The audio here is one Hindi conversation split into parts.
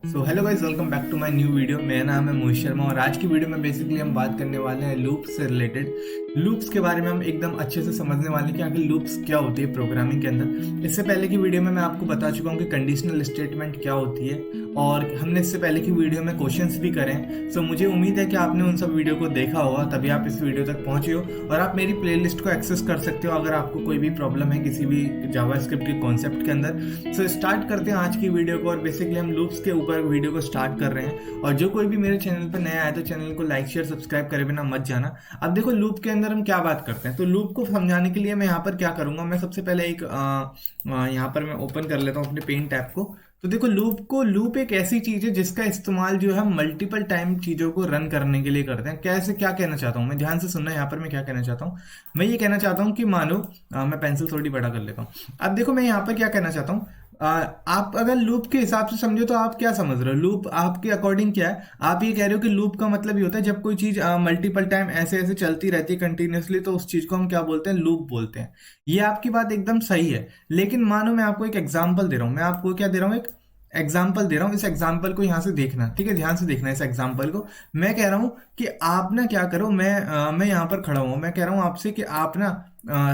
Hello guys, welcome back to my new video. मेरा नाम है मोहित शर्मा और आज की वीडियो में बेसिकली हम बात करने वाले हैं लूप्स से रिलेटेड। लूप्स के बारे में हम एकदम अच्छे से समझने वाले हैं कि आखिर लूप्स क्या होती है प्रोग्रामिंग के अंदर। इससे पहले की वीडियो में मैं आपको बता चुका हूँ कि कंडीशनल स्टेटमेंट क्या होती है और हमने इससे पहले की वीडियो में क्वेश्चंस भी करे हैं। सो मुझे उम्मीद है कि आपने उन सब वीडियो को देखा होगा, तभी आप इस वीडियो तक पहुंचे हो और आप मेरी प्लेलिस्ट को एक्सेस कर सकते हो अगर आपको कोई भी प्रॉब्लम है किसी भी जावास्क्रिप्ट के कॉन्सेप्ट के अंदर। सो स्टार्ट करते हैं आज की वीडियो को और बेसिकली हम लूप्स के ऊपर वीडियो को स्टार्ट कर रहे हैं। और जो कोई भी मेरे चैनल पर नया है तो चैनल को लाइक शेयर सब्सक्राइब करे बिना मत जाना। अब देखो लूप के अंदर हम क्या बात करते हैं, तो लूप को समझाने के लिए मैं यहाँ पर क्या करूंगा, मैं सबसे पहले एक यहाँ पर मैं ओपन कर लेता हूँ अपने पेन टैब को। तो देखो लूप एक ऐसी चीज है जिसका इस्तेमाल जो है हम मल्टीपल टाइम चीजों को रन करने के लिए करते हैं। कैसे, क्या कहना चाहता हूँ मैं, ध्यान से सुनना। यहाँ पर मैं क्या कहना चाहता हूँ, मैं ये कहना चाहता हूँ कि मानो मैं पेंसिल थोड़ी बड़ा कर लेता हूँ। अब देखो मैं यहाँ पर क्या कहना चाहता हूँ, आप अगर लूप के हिसाब से समझो तो आप क्या समझ रहे हो, लूप आपके अकॉर्डिंग क्या है। आप ये कह रहे हो कि लूप का मतलब ये होता है जब कोई चीज मल्टीपल टाइम ऐसे ऐसे चलती रहती है कंटिन्यूअसली, तो उस चीज को हम क्या बोलते हैं, लूप बोलते हैं। ये आपकी बात एकदम सही है, लेकिन मानो मैं आपको एक एग्जांपल दे रहा हूं। मैं आपको क्या दे रहा हूं, एक एग्जाम्पल दे रहा हूं। इस एग्जाम्पल को यहां से देखना, ठीक है, ध्यान से देखना इस एग्जाम्पल को। मैं कह रहा हूं कि आप ना क्या करो, मैं यहां पर खड़ा हूं, मैं कह रहा हूं आपसे कि आप ना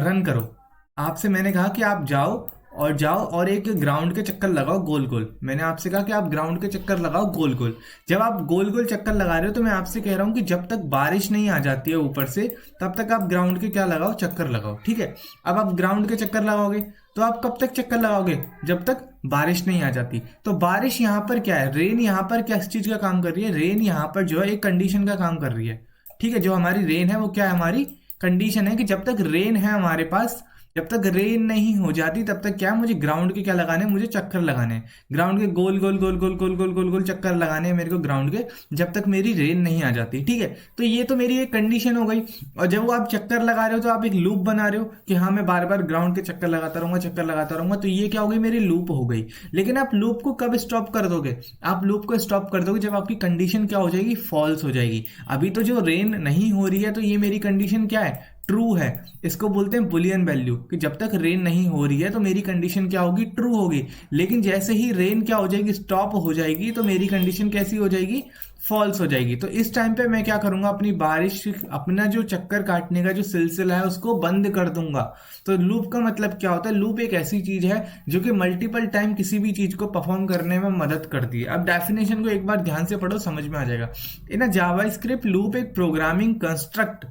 रन करो। आपसे मैंने कहा कि आप जाओ और एक ग्राउंड के चक्कर लगाओ गोल गोल। मैंने आपसे कहा कि आप ग्राउंड के चक्कर लगाओ गोल गोल। जब आप गोल गोल चक्कर लगा रहे हो तो मैं आपसे कह रहा हूं कि जब तक बारिश नहीं आ जाती है ऊपर से, तब तक आप ग्राउंड के क्या लगाओ, चक्कर लगाओ। ठीक है, अब आप ग्राउंड के चक्कर लगाओगे तो आप कब तक चक्कर लगाओगे, जब तक बारिश नहीं आ जाती। तो बारिश यहाँ पर क्या है, रेन यहाँ पर क्या इस चीज का काम कर रही है, रेन यहाँ पर जो है एक कंडीशन का काम कर रही है। ठीक है, जो हमारी रेन है वो क्या है, हमारी कंडीशन है कि जब तक रेन है हमारे पास, जब तक रेन नहीं हो जाती तब तक क्या है, मुझे ग्राउंड के क्या लगाने हैं, मुझे चक्कर लगाने हैं। ग्राउंड के गोल गोल गोल गोल गोल गोल गोल गोल चक्कर लगाने हैं मेरे को ग्राउंड के, जब तक मेरी रेन नहीं आ जाती। ठीक है, तो ये तो मेरी एक कंडीशन हो गई। और जब वो आप चक्कर लगा रहे हो तो आप एक लूप बना रहे हो कि हाँ मैं बार बार ग्राउंड के चक्कर लगाता रहूंगा, चक्कर लगाता रहूंगा, तो ये क्या हो गई, मेरी लूप हो गई। लेकिन आप लूप को कब स्टॉप कर दोगे, आप लूप को स्टॉप कर दोगे जब आपकी कंडीशन क्या हो जाएगी, फॉल्स हो जाएगी। अभी तो जो रेन नहीं हो रही है तो ये मेरी कंडीशन क्या है, ट्रू है। इसको बोलते हैं बुलियन वैल्यू, कि जब तक रेन नहीं हो रही है तो मेरी कंडीशन क्या होगी, ट्रू होगी। लेकिन जैसे ही रेन क्या हो जाएगी, स्टॉप हो जाएगी, तो मेरी कंडीशन कैसी हो जाएगी, फॉल्स हो जाएगी। तो इस टाइम पे मैं क्या करूंगा, अपनी बारिश, अपना जो चक्कर काटने का जो सिलसिला है उसको बंद कर दूंगा। तो लूप का मतलब क्या होता है, लूप एक ऐसी चीज है जो कि मल्टीपल टाइम किसी भी चीज को परफॉर्म करने में मदद करती है। अब डेफिनेशन को एक बार ध्यान से पढ़ो, समझ में आ जाएगा। इन अ जावास्क्रिप्ट लूप एक प्रोग्रामिंग कंस्ट्रक्ट,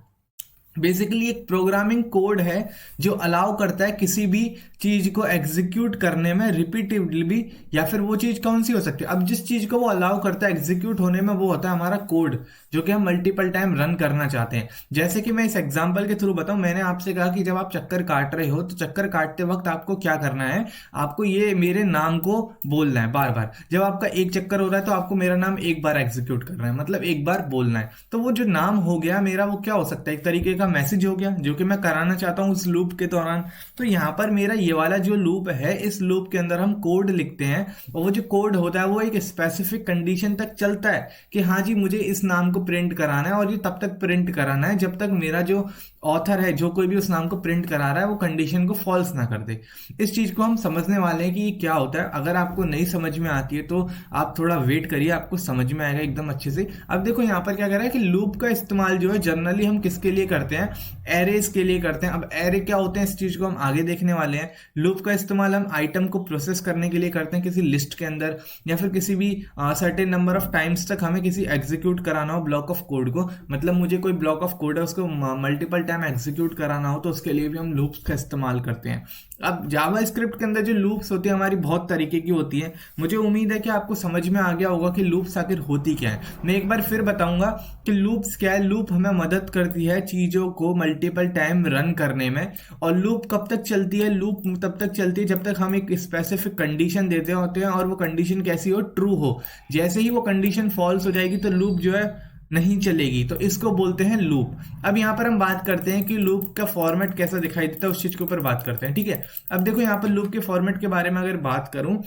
बेसिकली एक प्रोग्रामिंग कोड है जो अलाउ करता है किसी भी चीज को एग्जीक्यूट करने में रिपीटिवली। या फिर वो चीज कौन सी हो सकती है, अब जिस चीज को वो अलाउ करता है एग्जीक्यूट होने में, वो होता है हमारा कोड जो कि हम मल्टीपल टाइम रन करना चाहते हैं। जैसे कि मैं इस एग्जांपल के थ्रू बताऊं, मैंने आपसे कहा कि जब आप चक्कर काट रहे हो तो चक्कर काटते वक्त आपको क्या करना है, आपको ये मेरे नाम को बोलना है बार बार। जब आपका एक चक्कर हो रहा है तो आपको मेरा नाम एक बार एग्जीक्यूट करना है, मतलब एक बार बोलना है। तो वो जो नाम हो गया मेरा, वो क्या हो सकता है, एक तरीके का मैसेज हो गया जो कि मैं कराना चाहता हूं उस लूप के दौरान। तो यहां पर मेरा ये वाला जो लूप है, इस लूप के अंदर हम कोड लिखते हैं और वो जो कोड होता है वो एक स्पेसिफिक कंडीशन तक चलता है कि हाँ जी मुझे इस नाम को प्रिंट कराना है, और ये तब तक प्रिंट कराना है जब तक मेरा जो ऑथर है, जो कोई भी उस नाम को प्रिंट करा रहा है, वो कंडीशन को फॉल्स ना कर दे। इस चीज को हम समझने वाले हैं कि ये क्या होता है। अगर आपको नहीं समझ में आती है तो आप थोड़ा वेट करिए, आपको समझ में आएगा एकदम अच्छे से। अब देखो यहाँ पर क्या कर रहा है कि लूप का इस्तेमाल जो है जनरली हम किसके लिए करते हैं, एरेज के लिए करते हैं। अब एरे क्या होते हैं, इस चीज को हम आगे देखने वाले हैं। लूप का इस्तेमाल हम आइटम को प्रोसेस करने के लिए करते हैं किसी लिस्ट के अंदर, या फिर किसी भी सर्टेन नंबर ऑफ टाइम्स तक हमें किसी एग्जीक्यूट कराना हो ब्लॉक ऑफ कोड को। मतलब मुझे कोई ब्लॉक ऑफ कोड है उसको मल्टीपल टाइम एग्जीक्यूट कराना हो तो उसके लिए भी हम लूप्स का इस्तेमाल करते हैं। अब जावास्क्रिप्ट के अंदर जो लूप्स होती है हमारी बहुत तरीके की होती है। मुझे उम्मीद है कि आपको समझ में आ गया होगा कि लूप्स आखिर होती क्या है। मैं एक बार फिर बताऊंगा कि लूप्स क्या है। लूप हमें मदद करती है चीजों को मल्टीपल टाइम रन करने में। और लूप कब तक चलती है, लूप तब तक चलती है जब तक हम एक स्पेसिफिक कंडीशन देते होते हैं और वो कंडीशन कैसी हो, ट्रू हो। जैसे ही वो कंडीशन फॉल्स हो जाएगी तो लूप जो है नहीं चलेगी, तो इसको बोलते हैं लूप। अब यहाँ पर हम बात करते हैं कि लूप का फॉर्मेट कैसा दिखाई देता है, उस चीज के ऊपर बात करते हैं। ठीक है, अब देखो यहाँ पर लूप के फॉर्मेट के बारे में अगर बात करूं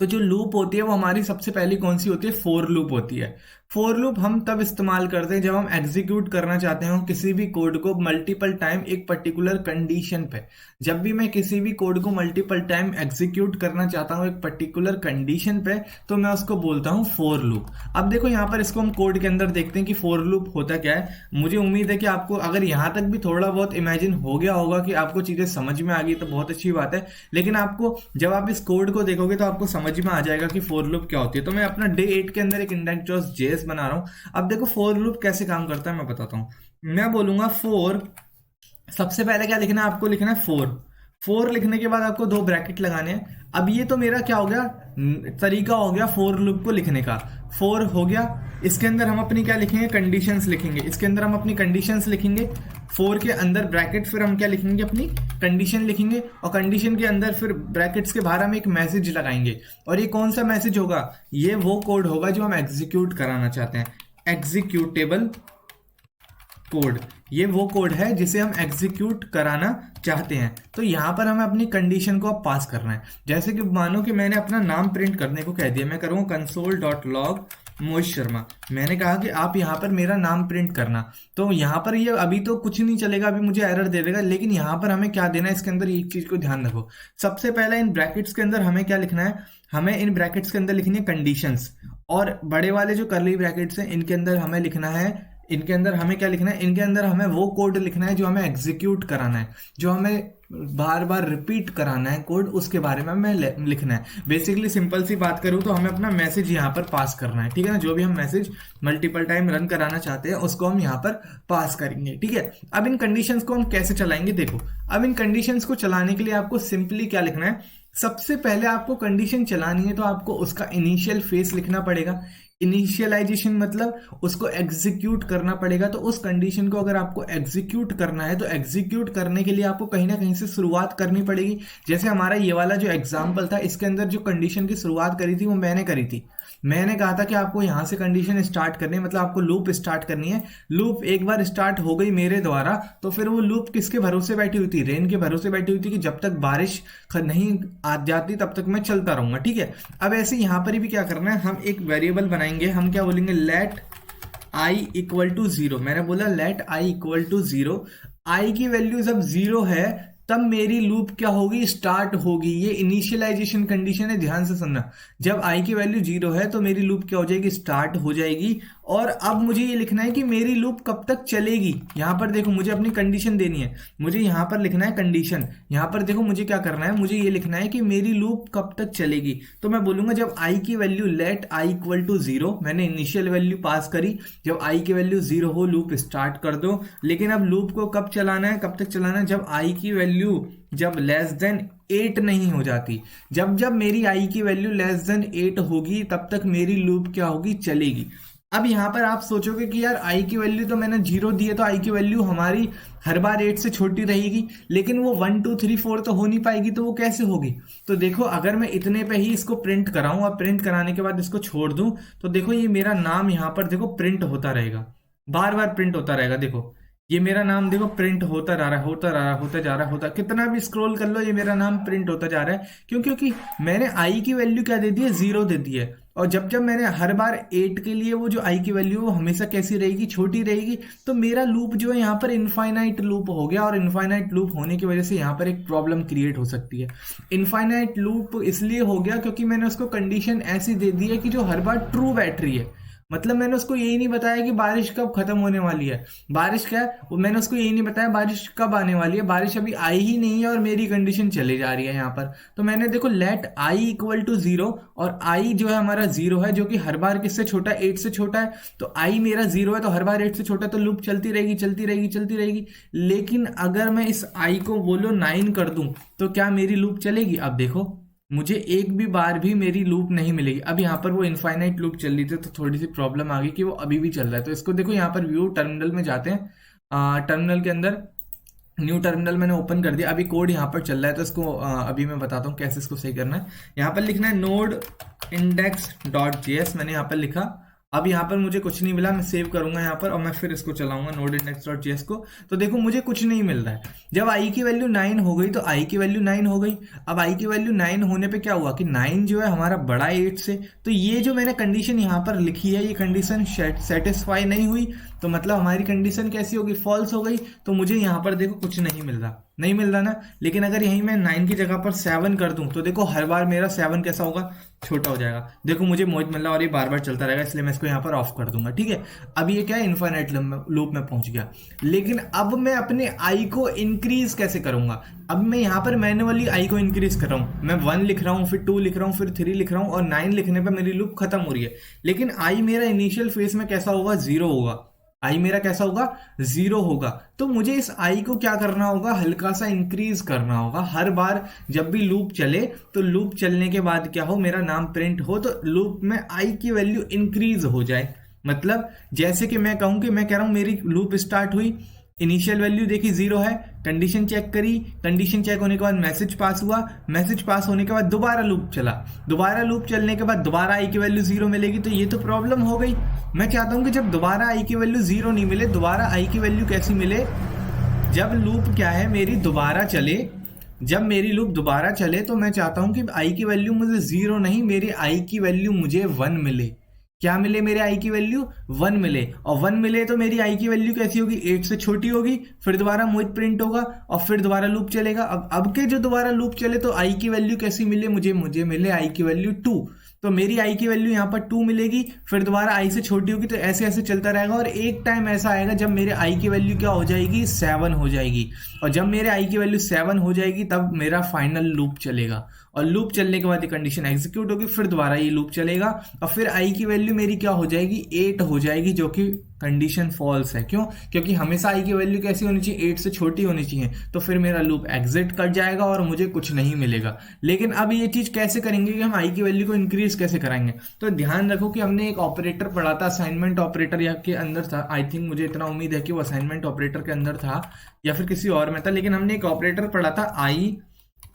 तो जो लूप होती है वो हमारी सबसे पहली कौन सी होती है, फोर लूप होती है। फॉर लूप हम तब इस्तेमाल करते हैं जब हम एग्जीक्यूट करना चाहते हो किसी भी कोड को मल्टीपल टाइम एक पर्टिकुलर कंडीशन पे। जब भी मैं किसी भी कोड को मल्टीपल टाइम एग्जीक्यूट करना चाहता हूँ एक पर्टिकुलर कंडीशन पे, तो मैं उसको बोलता हूँ फॉर लूप। अब देखो यहाँ पर इसको हम कोड के अंदर देखते हैं कि फॉर लूप होता क्या है। मुझे उम्मीद है कि आपको अगर यहाँ तक भी थोड़ा बहुत इमेजिन हो गया होगा कि आपको चीजें समझ में आ गई तो बहुत अच्छी बात है। लेकिन आपको जब आप इस कोड को देखोगे तो आपको समझ में आ जाएगा कि फॉर लूप क्या होती है। तो मैं अपना डे 8 के अंदर एक इंडेक्स बना रहा हूं। अब देखो फॉर लूप कैसे काम करता है मैं बताता हूं। मैं बोलूंगा फॉर, सबसे पहले क्या लिखना है आपको, लिखना है फोर। फोर लिखने के बाद आपको दो ब्रैकेट लगाने हैं। अब ये तो मेरा क्या हो गया, तरीका हो गया फोर लूप को लिखने का। फोर हो गया, इसके अंदर हम अपनी क्या लिखेंगे, कंडीशंस लिखेंगे। इसके अंदर हम अपनी कंडीशंस लिखेंगे। फोर के अंदर ब्रैकेट, फिर हम क्या लिखेंगे, अपनी कंडीशन लिखेंगे। और कंडीशन के अंदर फिर ब्रैकेट्स के बाहर हम एक मैसेज लगाएंगे। और ये कौन सा मैसेज होगा, ये वो कोड होगा जो हम एग्जीक्यूट कराना चाहते हैं। एग्जीक्यूटेबल कोड, ये वो कोड है जिसे हम एग्जीक्यूट कराना चाहते हैं। तो यहां पर हमें अपनी कंडीशन को अब पास करना है। जैसे कि मानो कि मैंने अपना नाम प्रिंट करने को कह दिया, मैं करूँगा console.log मोहित शर्मा। मैंने कहा कि आप यहाँ पर मेरा नाम प्रिंट करना। तो यहाँ पर ये अभी तो कुछ नहीं चलेगा, अभी मुझे एरर दे देगा। लेकिन यहाँ पर हमें क्या देना है, इसके अंदर एक चीज को ध्यान रखो। सबसे पहले इन ब्रैकेट्स के अंदर हमें क्या लिखना है, हमें इन ब्रैकेट्स के अंदर लिखनी है कंडीशंस। और बड़े वाले जो कर्ली ब्रैकेट्स हैं इनके अंदर हमें लिखना है, इनके अंदर हमें क्या लिखना है, इनके अंदर हमें वो कोड लिखना है जो हमें एग्जीक्यूट कराना है, जो हमें बार बार रिपीट कराना है कोड, उसके बारे में हमें लिखना है। बेसिकली सिंपल सी बात करूं तो हमें अपना मैसेज यहाँ पर पास करना है, ठीक है ना। जो भी हम मैसेज मल्टीपल टाइम रन कराना चाहते हैं उसको हम यहाँ पर पास करेंगे, ठीक है। अब इन कंडीशंस को हम कैसे चलाएंगे, देखो। अब इन कंडीशंस को चलाने के लिए आपको सिंपली क्या लिखना है, सबसे पहले आपको कंडीशन चलानी है तो आपको उसका इनिशियल फेस लिखना पड़ेगा। इनिशियलाइजेशन मतलब उसको एग्जीक्यूट करना पड़ेगा। तो उस कंडीशन को अगर आपको एग्जीक्यूट करना है तो एग्जीक्यूट करने के लिए आपको कहीं ना कहीं से शुरुआत करनी पड़ेगी। जैसे हमारा ये वाला जो एग्जाम्पल था, इसके अंदर जो कंडीशन की शुरुआत करी थी वो मैंने करी थी। मैंने कहा था कि आपको यहां से कंडीशन स्टार्ट करनी है, मतलब आपको लूप स्टार्ट करनी है। लूप एक बार स्टार्ट हो गई मेरे द्वारा तो फिर वो लूप किसके भरोसे बैठी हुई थी, रेन के भरोसे बैठी हुई थी कि जब तक बारिश नहीं आ जाती तब तक मैं चलता रहूंगा, ठीक है। अब ऐसे यहां पर भी क्या करना है, हम एक वेरिएबल बनाएंगे। हम क्या बोलेंगे, let I equal to zero. मैंने बोला let I equal to zero. I की वैल्यू जब जीरो है तब मेरी लूप क्या होगी, स्टार्ट होगी। ये इनिशियलाइजेशन कंडीशन है, ध्यान से सुनना। जब आई की वैल्यू जीरो है तो मेरी लूप क्या हो जाएगी, स्टार्ट हो जाएगी। और अब मुझे ये लिखना है कि मेरी लूप कब तक चलेगी। यहां पर देखो मुझे अपनी कंडीशन देनी है, मुझे यहां पर लिखना है कंडीशन। यहां पर देखो मुझे क्या करना है, मुझे ये लिखना है कि मेरी लूप कब तक चलेगी। तो मैं बोलूंगा जब आई की value let I equal to zero, मैंने इनिशियल वैल्यू पास करी, जब आई की वैल्यू जीरो हो लूप स्टार्ट कर दो। लेकिन अब लूप को कब चलाना है, कब तक चलाना है, जब आई की वैल्यू जब लेस देन 8 नहीं हो जाती। जब जब मेरी आई की वैल्यू लेस देन 8 होगी तब तक मेरी लूप क्या होगी, चलेगी। अब यहां पर आप सोचोगे कि यार आई की वैल्यू तो मैंने जीरो दी है तो आई की वैल्यू हमारी हर बार 8 से छोटी रहेगी, लेकिन वो 1 2 3 4 तो हो नहीं पाएगी, तो वो कैसे होगी। तो देखो अगर मैं इतने पे ही इसको प्रिंट कराऊं और प्रिंट कराने के बाद इसको छोड़ दूं तो देखो ये मेरा नाम यहां पर देखो प्रिंट होता रहेगा, बार बार प्रिंट होता रहेगा। देखो ये मेरा नाम देखो प्रिंट होता जा रहा है, होता जा रहा है, होता जा रहा है, होता, कितना भी स्क्रॉल कर लो ये मेरा नाम प्रिंट होता जा रहा है। क्यों, क्योंकि मैंने आई की वैल्यू क्या दे दी है, जीरो दे दी है। और जब जब मैंने हर बार 8 के लिए वो जो आई की वैल्यू वो हमेशा कैसी रहेगी, छोटी रहेगी। तो मेरा लूप जो है यहाँ पर इनफाइनाइट लूप हो गया। और इनफाइनाइट लूप होने की वजह से यहाँ पर एक प्रॉब्लम क्रिएट हो सकती है। इनफाइनाइट लूप इसलिए हो गया क्योंकि मैंने उसको कंडीशन ऐसी दे दी है कि जो हर बार ट्रू बैठ रही है। मतलब मैंने उसको यही नहीं बताया कि बारिश कब खत्म होने वाली है, बारिश क्या है वो मैंने उसको यही नहीं बताया बारिश कब आने वाली है। बारिश अभी आई ही नहीं है और मेरी कंडीशन चली जा रही है यहाँ पर। तो मैंने देखो let I equal to zero, और आई जो है हमारा जीरो है जो कि हर बार किससे छोटा है, 8 से छोटा है। तो आई मेरा जीरो है तो हर बार 8 से छोटा है, तो लूप चलती रहेगी चलती रहेगी चलती रहेगी। लेकिन अगर मैं इस आई को बोलो 9 कर दूं तो क्या मेरी लूप चलेगी। अब देखो मुझे एक भी बार भी मेरी लूप नहीं मिलेगी। अब यहाँ पर वो इनफाइनाइट लूप चल रही थी तो थोड़ी सी प्रॉब्लम आ गई कि वो अभी भी चल रहा है। तो इसको देखो यहाँ पर व्यू टर्मिनल में जाते हैं। टर्मिनल के अंदर न्यू टर्मिनल मैंने ओपन कर दिया। अभी कोड यहाँ पर चल रहा है तो इसको अभी मैं बताता हूँ कैसे इसको सही करना है। यहाँ पर लिखना है नोड इंडेक्स डॉट जेएस, मैंने यहाँ पर लिखा। अब यहाँ पर मुझे कुछ नहीं मिला, मैं सेव करूंगा यहाँ पर और मैं फिर इसको चलाऊंगा node.index.js को, तो देखो मुझे कुछ नहीं मिल रहा है। जब i की वैल्यू 9 हो गई तो i की वैल्यू 9 हो गई। अब i की वैल्यू 9 होने पे क्या हुआ कि 9 जो है हमारा बड़ा 8 से, तो ये जो मैंने कंडीशन यहाँ पर लिखी है ये कंडीशन सेटिस्फाई नहीं हुई, तो मतलब हमारी कंडीशन कैसी होगी, फॉल्स हो गई। तो मुझे यहाँ पर देखो कुछ नहीं मिल रहा, नहीं मिल रहा ना। लेकिन अगर यहीं मैं 9 की जगह पर 7 कर दूं तो देखो हर बार मेरा 7 कैसा होगा, छोटा हो जाएगा। देखो मुझे मोहित मिल रहा और ये बार बार चलता रहेगा, इसलिए मैं इसको यहाँ पर ऑफ कर दूंगा। ठीक है, अब ये क्या है, इनफाइनाइट लूप में पहुंच गया। लेकिन अब मैं अपने आई को इंक्रीज कैसे करूंगा। अब मैं यहाँ पर मैन्युअली आई को इंक्रीज कर रहा हूँ, मैं 1 लिख रहा हूँ, फिर 2 लिख रहा हूँ, फिर 3 लिख रहा हूँ, और 9 लिखने पर मेरी लूप खत्म हो रही है। लेकिन आई मेरा इनिशियल फेज में कैसा होगा, 0 होगा। आई मेरा कैसा होगा, 0 होगा। तो मुझे इस आई को क्या करना होगा, हल्का सा इंक्रीज करना होगा। हर बार जब भी लूप चले तो लूप चलने के बाद क्या हो, मेरा नाम प्रिंट हो तो लूप में आई की वैल्यू इंक्रीज हो जाए। मतलब जैसे कि मैं कहूं कि मैं कह रहा हूं मेरी लूप स्टार्ट हुई, इनिशियल वैल्यू देखी 0 है, कंडीशन चेक करी, कंडीशन चेक होने के बाद मैसेज पास हुआ, मैसेज पास होने के बाद दोबारा लूप चला, दोबारा लूप चलने के बाद दोबारा आई की वैल्यू 0 मिलेगी। तो ये तो प्रॉब्लम हो गई। मैं चाहता हूं कि जब दोबारा आई की वैल्यू 0 नहीं मिले, दोबारा आई की वैल्यू कैसी मिले, जब लूप क्या है मेरी दोबारा चले, जब मेरी लूप दोबारा चले तो मैं चाहता हूं कि आई की वैल्यू मुझे 0 नहीं, मेरी आई की वैल्यू मुझे 1 मिले। क्या मिले, मेरे आई की वैल्यू 1 मिले। और 1 मिले तो मेरी आई की वैल्यू कैसी होगी, 8 से छोटी होगी। फिर दोबारा मोहित प्रिंट होगा और फिर दोबारा लूप चलेगा। अब के जो दोबारा लूप चले तो आई की वैल्यू कैसी मिले, मुझे मिले आई की वैल्यू 2। तो मेरी आई की वैल्यू यहाँ पर 2 मिलेगी, फिर दोबारा आई से छोटी होगी, तो ऐसे ऐसे चलता रहेगा। और एक टाइम ऐसा आएगा जब मेरे आई की वैल्यू क्या हो जाएगी, 7 हो जाएगी। और जब मेरे आई की वैल्यू 7 हो जाएगी तब मेरा फाइनल लूप चलेगा। और लूप चलने के बाद ये कंडीशन एग्जीक्यूट होगी, फिर दोबारा ये लूप चलेगा और फिर आई की वैल्यू मेरी क्या हो जाएगी, 8 हो जाएगी, जो कि कंडीशन फॉल्स है। क्यों, क्योंकि हमेशा आई की वैल्यू कैसी होनी चाहिए, 8 से छोटी होनी चाहिए। तो फिर मेरा लूप एग्जिट कर जाएगा और मुझे कुछ नहीं मिलेगा। लेकिन अब ये चीज कैसे करेंगे कि हम आई की वैल्यू को इंक्रीज कैसे कराएंगे। तो ध्यान रखो कि हमने एक ऑपरेटर पढ़ा था, असाइनमेंट ऑपरेटर या के अंदर था। आई थिंक, मुझे इतना उम्मीद है कि वो असाइनमेंट ऑपरेटर के अंदर था या फिर किसी और में था। लेकिन हमने एक ऑपरेटर पढ़ा था आई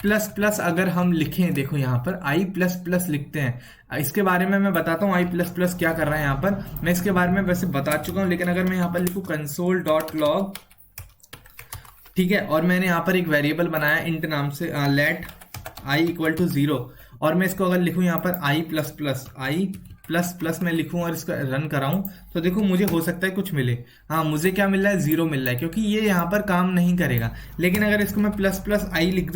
प्लस प्लस। अगर हम लिखें, देखो यहाँ पर आई प्लस प्लस लिखते हैं, इसके बारे में मैं बताता हूँ आई प्लस प्लस क्या कर रहा है। यहाँ पर मैं इसके बारे में वैसे बता चुका हूँ, लेकिन अगर मैं यहाँ पर लिखूँ console.log, ठीक है, और मैंने यहाँ पर एक वेरिएबल बनाया इंट नाम से, लेट आई इक्वल टू 0, और मैं इसको अगर लिखूँ यहाँ पर आई प्लस प्लस मैं लिखूं और इसका रन कराऊं, तो देखो मुझे हो सकता है कुछ मिले। हाँ, मुझे क्या मिल रहा है, 0 मिल रहा है, क्योंकि ये यहाँ पर काम नहीं करेगा। लेकिन अगर इसको मैं प्लस प्लस आई लिख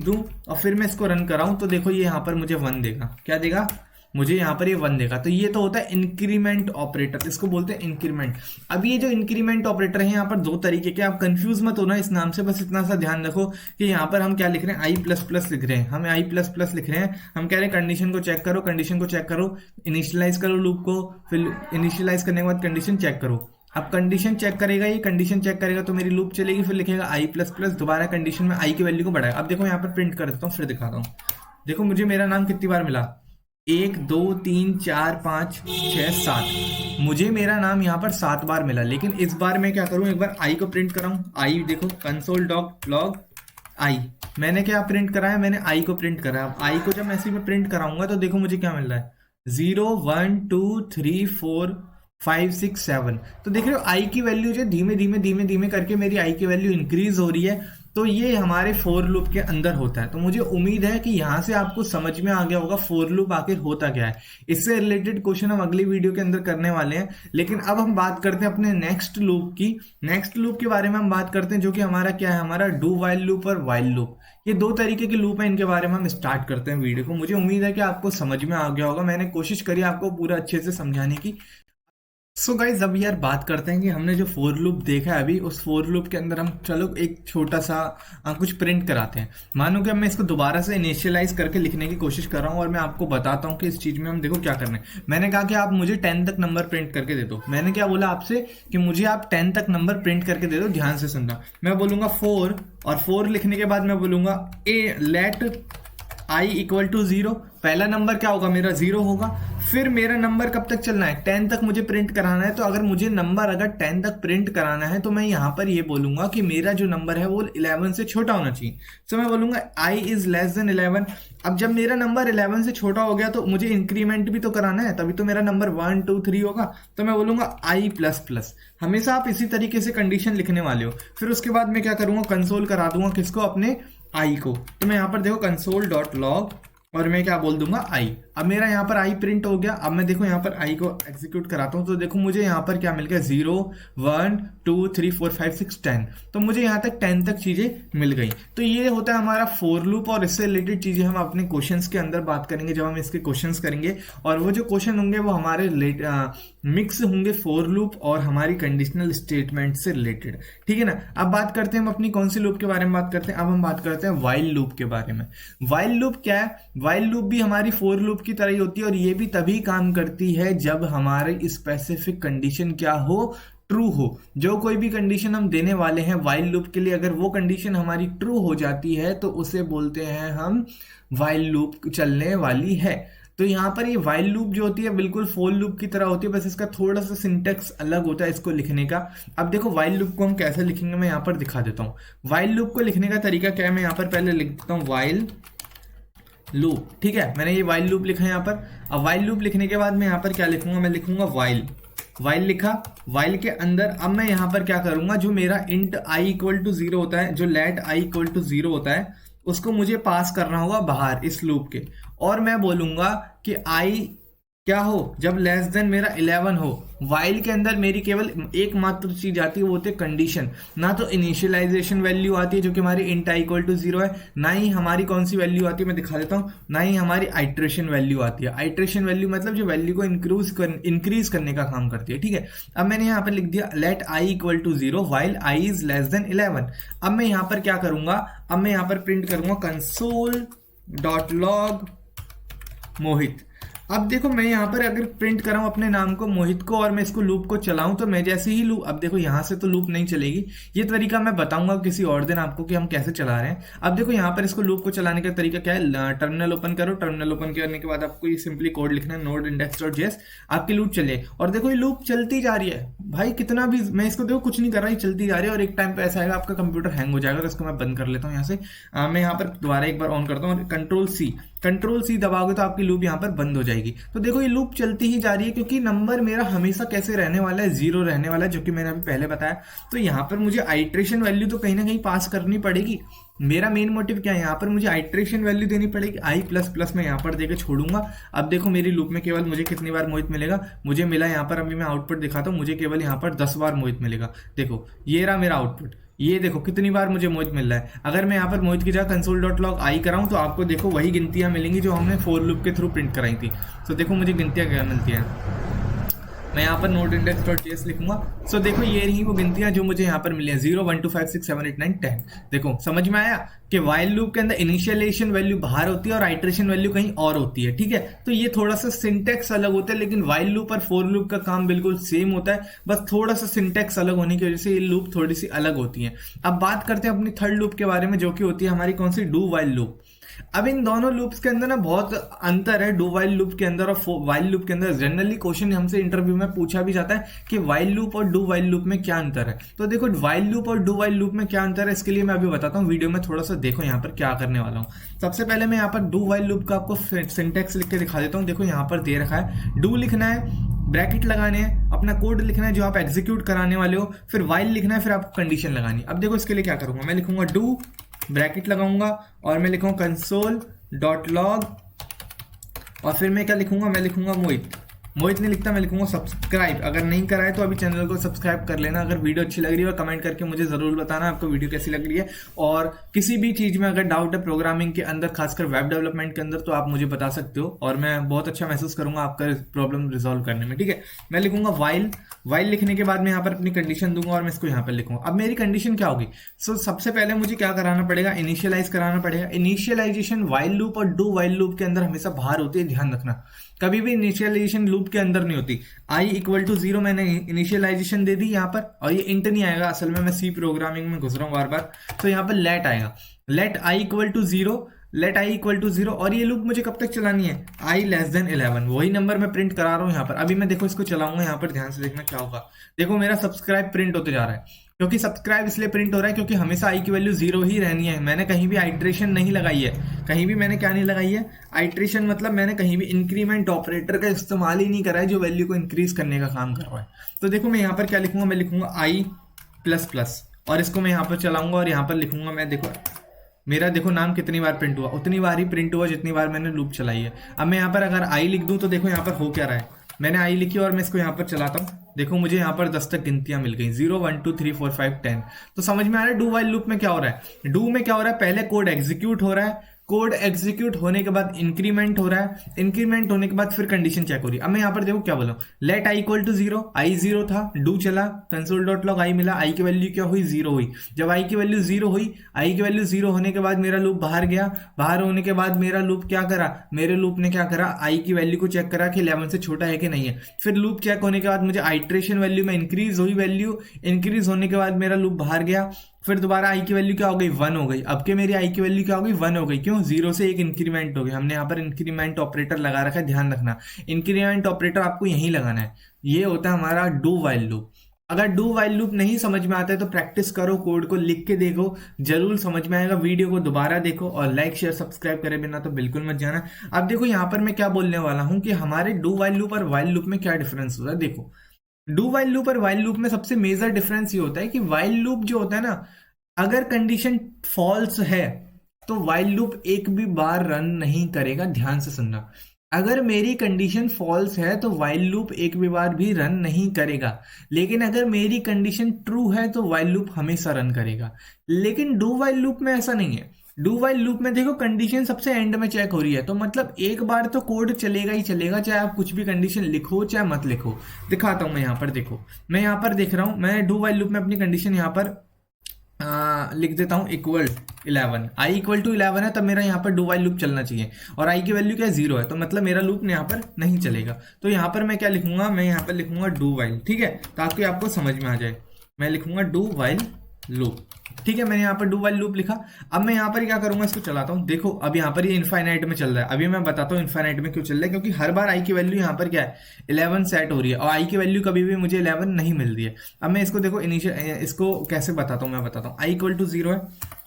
दूं, और फिर मैं इसको रन कराऊं, तो देखो ये यहाँ पर मुझे 1 देगा। क्या देगा, मुझे यहाँ पर ये 1 देगा। तो ये तो होता है इंक्रीमेंट ऑपरेटर, इसको बोलते हैं इंक्रीमेंट। अब ये जो इंक्रीमेंट ऑपरेटर है यहाँ पर 2 तरीके के, आप कंफ्यूज मत होना इस नाम से, बस इतना सा ध्यान रखो कि यहाँ पर हम क्या लिख रहे हैं, आई प्लस प्लस लिख रहे हैं। हम आई प्लस प्लस लिख रहे हैं, हम कह रहे हैं कंडीशन को चेक करो, कंडीशन को चेक करो, इनिशियलाइज करो लूप को, फिर इनिशियलाइज करने के बाद कंडीशन चेक करो। अब कंडीशन चेक करेगा, ये कंडीशन चेक करेगा तो मेरी लूप चलेगी, फिर लिखेगा आई प्लस प्लस, दोबारा कंडीशन में आई की वैल्यू को बढ़ाएगा। अब देखो यहाँ पर प्रिंट कर देता हूँ, फिर दिखाता हूँ। देखो मुझे मेरा नाम कितनी बार मिला, 1 2 3 4 5 6 7, मुझे मेरा नाम यहाँ पर 7 बार मिला। लेकिन इस बार मैं क्या करूँ, एक बार आई को प्रिंट कराऊं। आई देखो console.log आई, मैंने क्या प्रिंट करा है, मैंने आई को प्रिंट करा है। आई को जब मैं ऐसे में प्रिंट कराऊंगा तो देखो मुझे क्या मिल रहा है, 0 1 2 3 4 5 6 7। तो देख रहे हो आई की वैल्यू जो धीमे धीमे करके मेरी आई की वैल्यू इंक्रीज हो रही है। तो ये हमारे फोर लूप के अंदर होता है। तो मुझे उम्मीद है कि यहाँ से आपको समझ में आ गया होगा फोर लूप आखिर होता क्या है। इससे रिलेटेड क्वेश्चन हम अगली वीडियो के अंदर करने वाले हैं। लेकिन अब हम बात करते हैं अपने नेक्स्ट लूप की। नेक्स्ट लूप के बारे में हम बात करते हैं, जो कि हमारा क्या है, हमारा डू वाइल लूप और वाइल लूप। ये 2 तरीके के लूप हैं, इनके बारे में हम स्टार्ट करते हैं वीडियो को। मुझे उम्मीद है कि आपको समझ में आ गया होगा, मैंने कोशिश करी आपको पूरा अच्छे से समझाने की। सो गाइज, अब यार बात करते हैं कि हमने जो फोर लूप देखा है अभी, उस फोर लूप के अंदर हम चलो एक छोटा सा कुछ प्रिंट कराते हैं। मानो कि मैं इसको दोबारा से इनिशियलाइज करके लिखने की कोशिश कर रहा हूँ और मैं आपको बताता हूँ कि इस चीज में हम देखो क्या करना है। मैंने कहा कि आप मुझे 10 तक नंबर प्रिंट करके दे दो। मैंने क्या बोला आपसे कि मुझे आप 10 तक नंबर प्रिंट करके दे दो। ध्यान से सुनना, मैं बोलूंगा 4 और 4 लिखने के बाद मैं बोलूंगा लेट i इक्वल टू 0, पहला नंबर क्या होगा मेरा 0 होगा। फिर मेरा नंबर कब तक चलना है, 10 तक मुझे प्रिंट कराना है। तो अगर मुझे नंबर अगर 10 तक प्रिंट कराना है तो मैं यहाँ पर ये बोलूंगा कि मेरा जो नंबर है वो 11 से छोटा होना चाहिए। तो मैं बोलूंगा i इज लेस देन 11। अब जब मेरा नंबर 11 से छोटा हो गया तो मुझे इंक्रीमेंट भी तो कराना है, तभी तो मेरा नंबर 1 2 3 होगा। तो मैं बोलूंगा i प्लस प्लस। हमेशा आप इसी तरीके से कंडीशन लिखने वाले हो। फिर उसके बाद मैं क्या करूंगा, कंसोल करा दूंगा किसको, अपने i को। तो मैं यहाँ पर देखो कंसोल डॉट लॉग और मैं क्या बोल दूंगा i। अब मेरा यहाँ पर i प्रिंट हो गया। अब मैं देखो यहाँ पर i को एग्जीक्यूट कराता हूँ तो देखो मुझे यहाँ पर क्या मिल गया, 0 1 2 3 4 5 6 10। तो मुझे यहाँ तक 10 तक चीजें मिल गई। तो ये होता है हमारा फॉर लूप, और इससे रिलेटेड चीजें हम अपने क्वेश्चंस के अंदर बात करेंगे जब हम इसके क्वेश्चंस करेंगे। और वो जो क्वेश्चन होंगे वो हमारे मिक्स होंगे फॉर लूप और हमारी कंडीशनल स्टेटमेंट से रिलेटेड। ठीक है ना। अब बात करते हैं हम अपनी कौन सी लूप के बारे में बात करते हैं। अब हम बात करते हैं वाइल लूप के बारे में। वाइल लूप क्या है, वाइल लूप भी हमारी फॉर लूप की तरह ही होती है, और ये भी तभी काम करती है जब हमारी स्पेसिफिक कंडीशन क्या हो, ट्रू हो। जो कोई भी कंडीशन हम देने वाले हैं वाइल लूप के लिए, अगर वो कंडीशन हमारी ट्रू हो जाती है तो उसे बोलते हैं हम वाइल लूप चलने वाली है। तो यहाँ पर ये वाइल लूप जो होती है बिल्कुल फॉर लूप की तरह होती है, बस इसका थोड़ा सा सिंटेक्स अलग होता है इसको लिखने का। अब देखो वाइल लूप को हम कैसे लिखेंगे मैं यहाँ पर दिखा देता हूँ। वाइल लूप को लिखने का तरीका क्या है, मैं यहाँ पर पहले लिख देता हूँ वाइल लूप। ठीक है, मैंने ये वाइल लूप लिखा है यहाँ पर। अब वाइल लूप लिखने के बाद मैं यहाँ पर क्या लिखूंगा, मैं लिखूंगा वाइल। वाइल लिखा, वाइल के अंदर अब मैं यहाँ पर क्या करूंगा, जो मेरा इंट i इक्वल टू 0 होता है, जो लेट i इक्वल टू 0 होता है, उसको मुझे पास करना होगा बाहर इस लूप के। और मैं बोलूंगा कि i क्या हो, जब लेस देन मेरा 11 हो। वाइल के अंदर मेरी केवल एकमात्र चीज आती है, वो होती है कंडीशन। ना तो इनिशियलाइजेशन वैल्यू आती है जो कि हमारी इंट i इक्वल टू 0 है, ना ही हमारी कौन सी वैल्यू आती है मैं दिखा देता हूँ, ना ही हमारी आइट्रेशन वैल्यू आती है। आइट्रेशन वैल्यू मतलब जो वैल्यू को इंक्रीज करने का काम करती है। ठीक है, अब मैंने यहाँ पर लिख दिया let i equal to 0 while i is less than 11। अब मैं यहाँ पर क्या करूंगा, अब मैं यहाँ पर प्रिंट करूंगा कंसोल डॉट लॉग मोहित। अब देखो मैं यहाँ पर अगर प्रिंट कराऊं अपने नाम को मोहित को और मैं इसको लूप को चलाऊं तो मैं जैसे ही लूप, अब देखो यहाँ से तो लूप नहीं चलेगी। ये तरीका मैं बताऊंगा किसी और दिन आपको कि हम कैसे चला रहे हैं। अब देखो यहाँ पर इसको लूप को चलाने का तरीका क्या है, टर्मिनल ओपन करो। टर्मिनल ओपन करने के बाद आपको ये सिंपली कोड लिखना है नोड इंडेक्स डॉट जेएस, आपकी लूप चले। और देखो ये लूप चलती जा रही है भाई, कितना भी मैं इसको देखो कुछ नहीं कर रहा, ये चलती जा रही है। और एक टाइम पे ऐसा आएगा आपका कंप्यूटर हैंग हो जाएगा। तो इसको मैं बंद कर लेता हूँ यहाँ से। मैं यहाँ पर दोबारा एक बार ऑन करता हूँ और कंट्रोल सी दबाओगे तो आपकी लूप यहाँ पर बंद हो जाएगी। तो देखो ये लूप चलती ही जा रही है क्योंकि नंबर मेरा हमेशा कैसे रहने वाला है, 0 रहने वाला है, जो कि मैंने अभी पहले बताया। तो यहाँ पर मुझे आइट्रेशन वैल्यू तो कहीं ना कहीं पास करनी पड़ेगी। मेरा मेन मोटिव क्या है, यहाँ पर मुझे आइट्रेशन वैल्यू देनी पड़ेगी। i प्लस प्लस मैं यहाँ पर देकर छोड़ूंगा। अब देखो मेरी लूप में केवल मुझे कितनी बार मोहित मिलेगा, मुझे मिला यहाँ पर, अभी मैं आउटपुट दिखाता हूँ, मुझे केवल यहाँ पर 10 बार मोहित मिलेगा। देखो ये रहा मेरा आउटपुट, ये देखो कितनी बार मुझे मोहित मिल रहा है। अगर मैं यहाँ पर मोहित की जगह कंसोल डॉट लॉग आई कराऊं तो आपको देखो वही गिनतियां मिलेंगी जो हमने फॉर लूप के थ्रू प्रिंट कराई थी। तो देखो मुझे गिनतियां क्या मिलती हैं, मैं यहाँ पर नोड इंडेक्स डॉट जेएस लिखूंगा। सो देखो ये रही वो गिनतियां जो मुझे यहाँ पर मिली हैं, 0 1 2 5 6 7 8 9 10। देखो समझ में आया कि वाइल लूप के अंदर इनिशियलाइजेशन वैल्यू बाहर होती है और आइट्रेशन वैल्यू कहीं और होती है। ठीक है, तो ये थोड़ा सा सिंटेक्स अलग होता है, लेकिन वाइल लूप और फॉर लूप का काम बिल्कुल सेम होता है, बस थोड़ा सा सिंटेक्स अलग होने की वजह से ये लूप थोड़ी सी अलग होती है। अब बात करते हैं अपनी थर्ड लूप के बारे में, जो कि होती है हमारी कौन सी, डू वाइल लूप। अब इन दोनों लूप्स के अंदर ना बहुत अंतर है, डू वाइल लूप के अंदर और वाइल लूप के अंदर। जनरली क्वेश्चन हमसे इंटरव्यू में पूछा भी जाता है कि वाइल लूप और डू वाइल लूप में क्या अंतर है। तो देखो वाइल लूप और डू वाइल लूप में क्या अंतर है, इसके लिए मैं अभी बताता हूँ वीडियो में। थोड़ा सा देखो यहाँ पर क्या करने वाला हूँ। सबसे पहले मैं यहाँ पर डू वाइल लूप का आपको सिंटेक्स लिख के दिखा देता हूँ। देखो यहाँ पर दे रखा है, डू लिखना है, ब्रैकेट लगाने हैं, अपना कोड लिखना है जो आप एग्जीक्यूट कराने वाले हो, फिर वाइल लिखना है, फिर आपको कंडीशन लगानी है। अब देखो इसके लिए क्या करूंगा, मैं लिखूंगा डू, ब्रैकेट लगाऊंगा और मैं लिखूंगा कंसोल डॉट लॉग, और फिर मैं क्या लिखूंगा, मैं लिखूंगा मोहित। मोहित नहीं लिखता, मैं लिखूंगा सब्सक्राइब। अगर नहीं करा है तो अभी चैनल को सब्सक्राइब कर लेना। अगर वीडियो अच्छी लग रही है और कमेंट करके मुझे जरूर बताना आपको वीडियो कैसी लग रही है। और किसी भी चीज में अगर डाउट है प्रोग्रामिंग के अंदर, खासकर वेब डेवलपमेंट के अंदर, तो आप मुझे बता सकते हो और मैं बहुत अच्छा महसूस करूंगा आपका प्रॉब्लम रिजॉल्व करने में। ठीक है, मैं लिखूंगा वाइल। वाइल लिखने के बाद मैं यहाँ पर अपनी कंडीशन दूंगा और मैं इसको यहाँ पर लिखूंगा। अब मेरी कंडीशन क्या होगी, सो सबसे पहले मुझे क्या कराना पड़ेगा, इनिशियलाइज कराना पड़ेगा। इनिशियलाइजेशन वाइल लूप और डू वाइल लूप के अंदर हमेशा बाहर होती है, ध्यान रखना। कभी भी इनिशियलाइजेशन लूप के अंदर नहीं होती। i इक्वल टू 0 मैंने इनिशियलाइजेशन दे दी यहाँ पर, और ये इंट नहीं आएगा, असल में मैं सी प्रोग्रामिंग में घुस रहा हूँ बार बार। तो यहाँ पर लेट आएगा, let i equal to 0। Let I equal to 0, और ये लूप मुझे कब तक चलानी है, आई लेस देन 11, वही नंबर मैं प्रिंट करा रहा हूँ यहाँ पर। अभी मैं देखो इसको चलाऊंगा, यहाँ पर ध्यान से देखना क्या होगा। देखो मेरा सब्सक्राइब प्रिंट होते जा रहा है, क्योंकि सब्सक्राइब इसलिए प्रिंट हो रहा है क्योंकि हमेशा आई की वैल्यू 0 ही रहनी है। मैंने कहीं भी आइट्रेशन नहीं लगाई है, कहीं भी मैंने क्या नहीं लगाई है, आइट्रेशन मतलब मैंने कहीं भी इंक्रीमेंट ऑपरेटर का इस्तेमाल ही नहीं करा है जो वैल्यू को इंक्रीज करने का काम कर रहा है। तो देखो मैं यहाँ पर क्या लिखूंगा, मैं लिखूंगा आई प्लस प्लस, और इसको मैं यहाँ पर चलाऊंगा और यहाँ पर लिखूंगा मैं, देखो मेरा देखो नाम कितनी बार प्रिंट हुआ, उतनी बार ही प्रिंट हुआ जितनी बार मैंने लूप चलाई है। अब मैं यहाँ पर अगर आई लिख दूं तो देखो यहाँ पर हो क्या रहा है, मैंने आई लिखी और मैं इसको यहाँ पर चलाता हूँ, देखो मुझे यहाँ पर 10 तक गिनतियां मिल गई, 0 1 2 3 4 5 10। तो समझ में आ रहा है डू वाइल लूप में क्या हो रहा है। डू में क्या हो रहा है, पहले कोड एग्जीक्यूट हो रहा है, कोड एग्जीक्यूट होने के बाद इंक्रीमेंट हो रहा है, इंक्रीमेंट होने के बाद फिर कंडीशन चेक हो रही है। अब मैं यहाँ पर देखो क्या बोला, लेट आई इक्वल टू 0, आई 0 था, डू चला, कंसोल डॉट लॉग आई मिला, आई की वैल्यू क्या हुई, 0 हुई। जब आई की वैल्यू 0 हुई, आई की वैल्यू 0 होने के बाद मेरा लूप बाहर गया, बाहर होने के बाद मेरा लूप क्या करा, मेरे लूप ने क्या करा, आई की वैल्यू को चेक करा कि 11 से छोटा है कि नहीं है। फिर लूप चेक होने के बाद मुझे आइट्रेशन वैल्यू में इंक्रीज हुई, वैल्यू इंक्रीज होने के बाद मेरा लूप बाहर गया, फिर दोबारा आई की वैल्यू क्या हो गई, 1 हो गई। अब के मेरी आई की वैल्यू क्या हो गई, 1 हो गई, क्यों, 0 से एक इंक्रीमेंट हो गई। हमने यहाँ पर इंक्रीमेंट ऑपरेटर लगा रखा है, ध्यान रखना इंक्रीमेंट ऑपरेटर आपको यहीं लगाना है। ये होता है हमारा डू वाइल लूप। अगर डू वाइल लूप नहीं समझ में आता है तो प्रैक्टिस करो, कोड को लिख के देखो, जरूर समझ में आएगा। वीडियो को दोबारा देखो और लाइक शेयर सब्सक्राइब करे बिना तो बिल्कुल मत जाना। अब देखो यहाँ पर मैं क्या बोलने वाला हूँ कि हमारे डू वाइल लूप और वाइल लूप में क्या डिफरेंस होता है। देखो डू वाइल लूप और वाइल लूप में सबसे मेजर डिफरेंस ये होता है कि वाइल लूप जो होता है ना, अगर कंडीशन फॉल्स है तो वाइल लूप एक भी बार रन नहीं करेगा। ध्यान से सुनना, अगर मेरी कंडीशन फॉल्स है तो वाइल लूप एक भी बार भी रन नहीं करेगा, लेकिन अगर मेरी कंडीशन ट्रू है तो वाइल लूप हमेशा रन करेगा। लेकिन डू वाइल लूप में ऐसा नहीं है। डू वाइल लूप में देखो कंडीशन सबसे एंड में चेक हो रही है, तो मतलब एक बार तो कोड चलेगा ही चलेगा, चाहे आप कुछ भी कंडीशन लिखो चाहे मत लिखो। दिखाता हूं मैं यहाँ पर, देखो मैं यहाँ पर देख रहा हूं, मैं डू वाइल लूप में अपनी कंडीशन यहाँ पर लिख देता हूं इक्वल 11, आई इक्वल टू 11 है, तब मेरा यहाँ पर डू वाइल लूप चलना चाहिए, और आई की वैल्यू क्या है, 0 है, तो मतलब मेरा लूप यहाँ पर नहीं चलेगा। तो यहाँ पर मैं क्या लिखूंगा, मैं यहाँ पर लिखूंगा डू वाइल, ठीक है, ताकि आपको समझ में आ जाए। मैं लिखूंगा डू वाइल लूप, ठीक है, मैंने यहाँ पर डू वाइल लूप लिखा। अब मैं यहाँ पर क्या करूंगा, इसको चलाता हूँ। देखो अब यहाँ पर ये इनफाइनाइट में चल रहा है। अभी मैं बताता हूँ इनफाइनाइट में क्यों चल रहा है, क्योंकि हर बार आई की वैल्यू यहाँ पर क्या है, 11 सेट हो रही है, और आई की वैल्यू कभी भी मुझे 11 नहीं मिल रही है। अब मैं इसको देखो इनिशियल, इसको कैसे बताता हूँ, मैं बताता हूँ। आई इक्वल टू 0 है,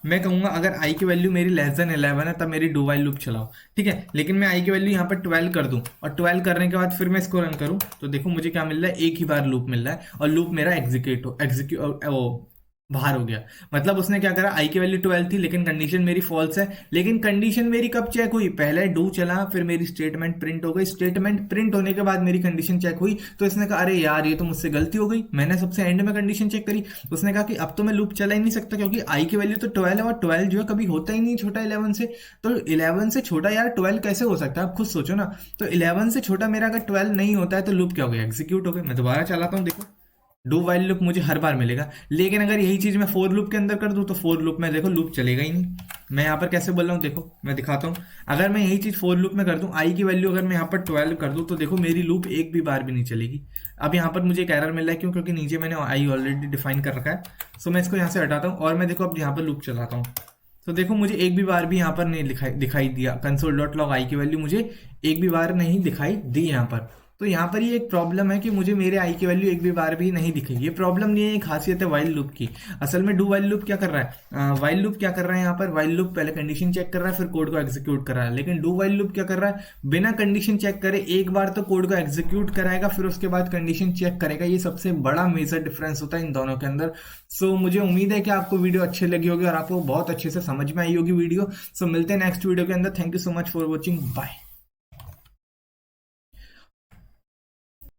मैं कहूंगा अगर आई की वैल्यू मेरी लेस देन 11 है तब मेरी डू वाइल लूप चलाओ, ठीक है। लेकिन मैं आई की वैल्यू यहाँ पर 12 कर दूं, और 12 करने के बाद फिर मैं इसको रन करूं, तो देखो मुझे क्या मिल रहा है, एक ही बार लूप मिल रहा है, और लूप मेरा एग्जीक्यूट बाहर हो गया। मतलब उसने क्या करा, आई की वैल्यू 12 थी लेकिन कंडीशन मेरी फॉल्स है। लेकिन कंडीशन मेरी कब चेक हुई, पहले डू चला, फिर मेरी स्टेटमेंट प्रिंट हो गई, स्टेटमेंट प्रिंट होने के बाद मेरी कंडीशन चेक हुई, तो इसने कहा अरे यार ये तो मुझसे गलती हो गई, मैंने सबसे एंड में कंडीशन चेक करी। उसने कहा कि अब तो मैं लूप चला ही नहीं सकता, क्योंकि आई की वैल्यू तो 12 है, और 12 जो है कभी होता ही नहीं छोटा 11 से, तो 11 से छोटा यार 12 कैसे हो सकता है, आप खुद सोचो ना। तो 11 से छोटा मेरा अगर 12 नहीं होता है तो लूप क्या हो गया, एग्जीक्यूट हो गया। मैं दोबारा चलाता हूँ, देखो डू वाइल लूप मुझे हर बार मिलेगा, लेकिन अगर यही चीज मैं फोर लूप के अंदर कर दूं तो फोर लूप में देखो लूप चलेगा ही नहीं। मैं यहाँ पर कैसे बोल रहा हूँ, देखो मैं दिखाता हूँ। अगर मैं यही चीज फोर लूप में कर दूं, आई की वैल्यू अगर मैं यहाँ पर 12 कर दूं, तो देखो मेरी लूप एक भी बार भी नहीं चलेगी। अब यहाँ पर मुझे एक एरर मिल रहा है, क्यों, क्योंकि नीचे मैंने आई ऑलरेडी डिफाइन कर रखा है। सो मैं इसको यहाँ से हटाता हूँ, और मैं देखो अब यहाँ पर लूप चलाता हूँ, तो देखो मुझे एक भी बार भी यहाँ पर नहीं दिखाई दिया, कंसोल डॉट लॉग आई की वैल्यू मुझे एक भी बार नहीं दिखाई दी यहाँ पर। तो यहाँ पर ये एक प्रॉब्लम है कि मुझे मेरे आई की वैल्यू एक भी बार भी नहीं दिखेगी। ये प्रॉब्लम नहीं है, ये खासियत है वाइल लूप की। असल में डू वाइल लूप क्या कर रहा है, वाइल लूप क्या कर रहा है, यहाँ पर वाइल लूप पहले कंडीशन चेक कर रहा है फिर कोड को एग्जीक्यूट कर रहा है, लेकिन डू वाइल लूप क्या कर रहा है, बिना कंडीशन चेक करे एक बार तो कोड को एग्जीक्यूट कराएगा, फिर उसके बाद कंडीशन चेक करेगा। ये सबसे बड़ा मेजर डिफरेंस होता है इन दोनों के अंदर। सो मुझे उम्मीद है कि आपको वीडियो अच्छी लगी होगी और आपको बहुत अच्छे से समझ में आई होगी वीडियो। सो मिलते हैं नेक्स्ट वीडियो के अंदर। Thank you so much for watching, bye.